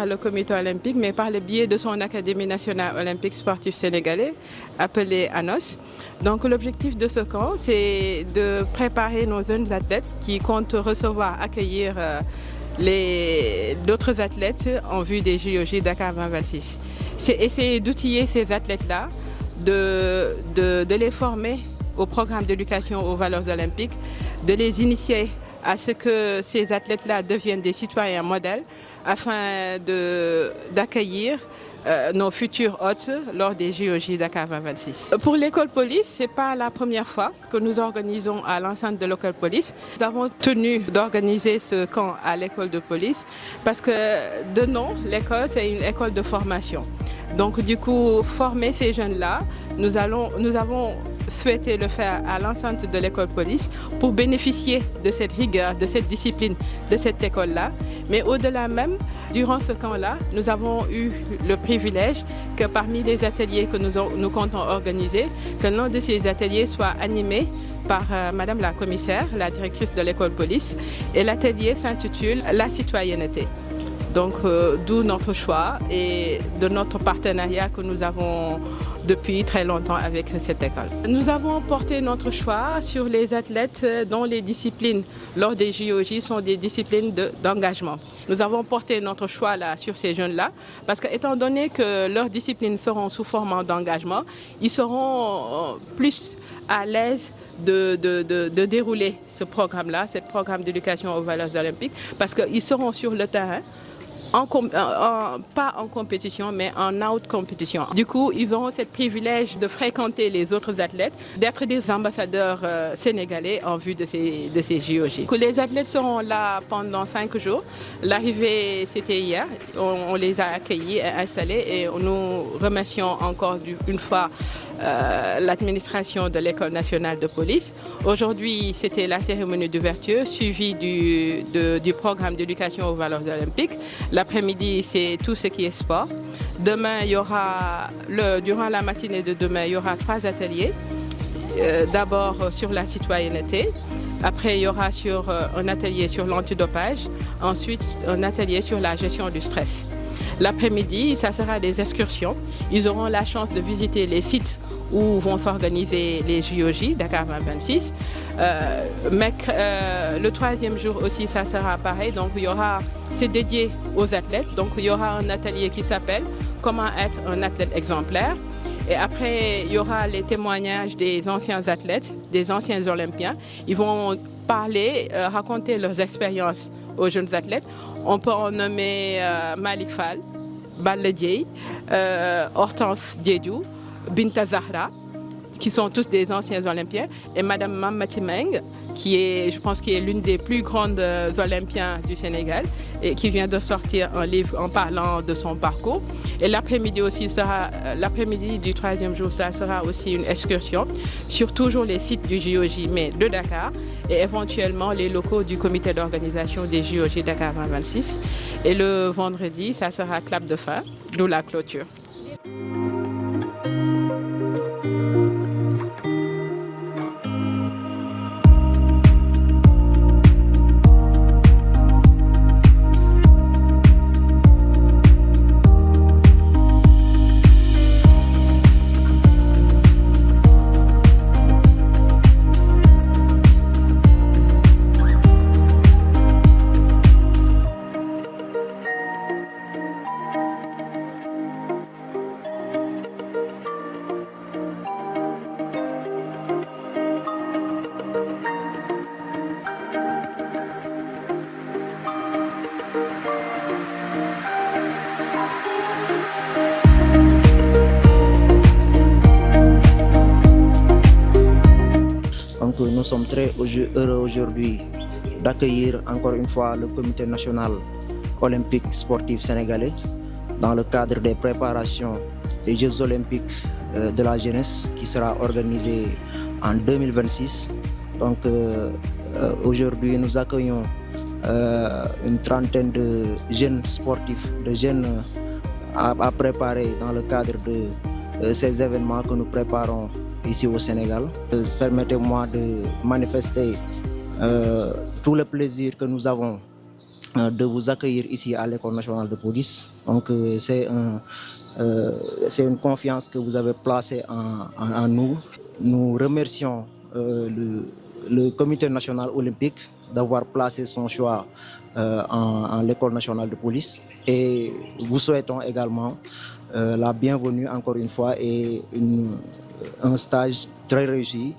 par le comité olympique, mais par le biais de son Académie nationale olympique sportive sénégalais, appelée ANOS. Donc l'objectif de ce camp, c'est de préparer nos jeunes athlètes qui comptent recevoir, accueillir d'autres athlètes en vue des JOJ Dakar 2026. C'est essayer d'outiller ces athlètes-là, de les former au programme d'éducation aux valeurs olympiques, de les initier à ce que ces athlètes-là deviennent des citoyens modèles afin d'accueillir nos futurs hôtes lors des JOJ Dakar 2026. Pour l'école police, ce n'est pas la première fois que nous organisons à l'enceinte de l'école police. Nous avons tenu d'organiser ce camp à l'école de police parce que de nom, l'école, c'est une école de formation. Donc du coup, former ces jeunes-là, nous avons souhaité le faire à l'enceinte de l'école police pour bénéficier de cette rigueur, de cette discipline, de cette école-là. Mais au-delà même, durant ce camp-là, nous avons eu le privilège que parmi les ateliers que nous comptons organiser, que l'un de ces ateliers soit animé par Madame la commissaire, la directrice de l'école police. Et l'atelier s'intitule « La citoyenneté ». Donc d'où notre choix et de notre partenariat que nous avons depuis très longtemps avec cette école. Nous avons porté notre choix sur les athlètes dont les disciplines lors des JOJ sont des disciplines d'engagement. Nous avons porté notre choix là sur ces jeunes-là parce que étant donné que leurs disciplines seront sous forme d'engagement, ils seront plus à l'aise de dérouler ce programme-là, ce programme d'éducation aux valeurs olympiques, parce qu'ils seront sur le terrain, pas en compétition, mais en out-compétition. Du coup, ils auront ce privilège de fréquenter les autres athlètes, d'être des ambassadeurs sénégalais en vue de ces JOJ. Les athlètes seront là pendant 5 jours. L'arrivée, c'était hier. On les a accueillis et installés et nous remercions encore une fois l'administration de l'École nationale de police. Aujourd'hui, c'était la cérémonie d'ouverture suivie du programme d'éducation aux valeurs olympiques. L'après-midi, c'est tout ce qui est sport. Demain, durant la matinée de demain, il y aura 3 ateliers. D'abord sur la citoyenneté. Après, il y aura un atelier sur l'antidopage. Ensuite, un atelier sur la gestion du stress. L'après-midi, ça sera des excursions. Ils auront la chance de visiter les sites où vont s'organiser les JOJ Dakar 2026. Le 3e jour aussi, ça sera pareil. Donc, c'est dédié aux athlètes. Donc, il y aura un atelier qui s'appelle « Comment être un athlète exemplaire ». Et après, il y aura les témoignages des anciens athlètes, des anciens Olympiens. Ils vont parler, raconter leurs expériences aux jeunes athlètes. On peut en nommer Malik Fall, Balla Dieye, Hortense Diédiou, Binta Zahra, qui sont tous des anciens Olympiens, et Madame Mamati Meng, je pense, qui est l'une des plus grandes Olympiens du Sénégal et qui vient de sortir un livre en parlant de son parcours. Et l'après-midi du 3e jour, ça sera aussi une excursion sur toujours les sites du JOJ, mais de Dakar, et éventuellement les locaux du comité d'organisation des JOJ Dakar 2026. Et le vendredi, ça sera clap de fin, d'où la clôture. Nous sommes très heureux aujourd'hui d'accueillir encore une fois le comité national olympique sportif sénégalais dans le cadre des préparations des Jeux olympiques de la jeunesse qui sera organisé en 2026. Donc aujourd'hui nous accueillons une trentaine de jeunes sportifs, de jeunes à préparer dans le cadre de ces événements que nous préparons ici au Sénégal. Permettez-moi de manifester tout le plaisir que nous avons de vous accueillir ici à l'École nationale de police. Donc c'est une confiance que vous avez placée en nous. Nous remercions le Comité national olympique d'avoir placé son choix en l'École nationale de police. Et vous souhaitons également la bienvenue encore une fois et un stage très réussi.